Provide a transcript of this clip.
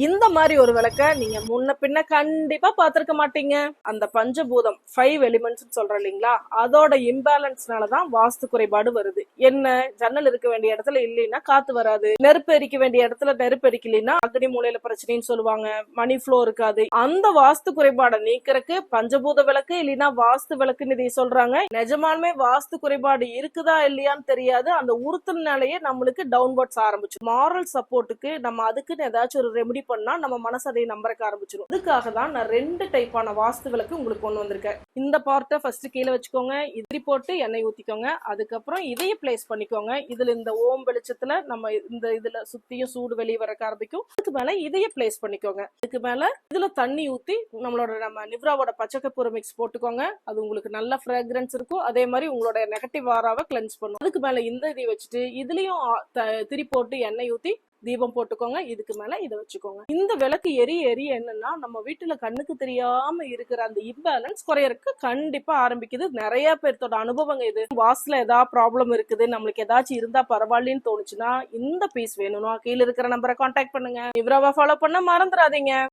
இந்த மாதிரி ஒரு விளக்க நீங்க முன்ன பின்ன கண்டிப்பா பாத்திருக்க மாட்டீங்க. அந்த பஞ்சபூதம் 5 எலிமெண்ட்ஸ் சொல்றோம் இல்லைங்களா, அதோட இம்பேலன்ஸ்னாலதான் வாஸ்து குறைபாடு வருது. என்ன, ஜன்னல் இருக்க வேண்டிய இடத்துல இல்லைன்னா காத்து வராது, நெருப்பு எரிக்க வேண்டிய இடத்துல நெருப்பு எரிக்கலைன்னா அக்னி மூலையில பிரச்சனைன்னு சொல்லுவாங்க, மணி ஃப்ளோ இருக்காது. அந்த வாஸ்து குறைபாடை நீக்கிறதுக்கு பஞ்சபூத விளக்கு இல்லைன்னா வாஸ்து விளக்குன்னு இதை சொல்றாங்க. நிஜமாலுமே வாஸ்து குறைபாடு இருக்குதா இல்லையான்னு தெரியாது, அந்த உறுத்துனாலேயே நம்மளுக்கு டவுன்வர்ட்ஸ் ஆரம்பிச்சு. மாரல் சப்போர்ட்டுக்கு நம்ம அதுக்குன்னு ஏதாச்சும் ஒரு ரெமெடி பண்ணா நம்ம மனசு அதை நம்பறக்க ஆரம்பிச்சிடும். அதுக்காக தான் நான் 2 டைப்பான வாஸ்து விளக்கு உங்களுக்கு கொண்டு வந்திருக்கேன். இந்த பார்ட்டை ஃபர்ஸ்ட் கீழே வச்சுக்கோங்க, இதிரி போட்டு எண்ணெய் ஊத்திக்கோங்க. அதுக்கப்புறம் இதைய பிளேஸ் பண்ணிக்கோங்க. இதுல இந்த ஓம் வெளிச்சத்துல நம்ம இந்த இதுல சுத்தியும் சூடு வெளியே வர ஆரம்பிக்கும். அதுக்கு மேல இதைய பிளேஸ் பண்ணிக்கோங்க. இதுக்கு மேல இதுல தண்ணி ஊத்தி நம்ம நிவ்ராவோட பச்சைக்கற்பூர மிக்ஸ் போட்டுக்கோங்க. அது உங்களுக்கு நல்ல ஃப்ராக்ரன்ஸ் இருக்கும். அதே மாதிரி உங்களோட நெகட்டிவ் ஆராவை கிளென்ஸ் பண்ணும். அதுக்கு மேல இந்த இதை வச்சுட்டு இதுலயும் திரி போட்டு எண்ணெய் ஊத்தி தீபம் போட்டுக்கோங்க. இதுக்கு மேல இதை வச்சுக்கோங்க. இந்த விளக்கு எரிய என்னன்னா நம்ம வீட்டுல கண்ணுக்கு தெரியாம இருக்கிற அந்த இம்பேலன்ஸ் குறையறதுக்கு கண்டிப்பா ஆரம்பிக்குது. நிறைய பேர்த்தோட அனுபவங்க இது. வாஸ்துல ஏதாவது ப்ராப்ளம் இருக்குது, நம்மளுக்கு ஏதாச்சும் இருந்தா பரவாயில்லன்னு தோணுச்சுன்னா இந்த பீஸ் வேணும்னா கீழே இருக்கிற நம்பரை கான்டாக்ட் பண்ணுங்க. நிவ்ராவை ஃபாலோ பண்ண மறந்துடாதீங்க.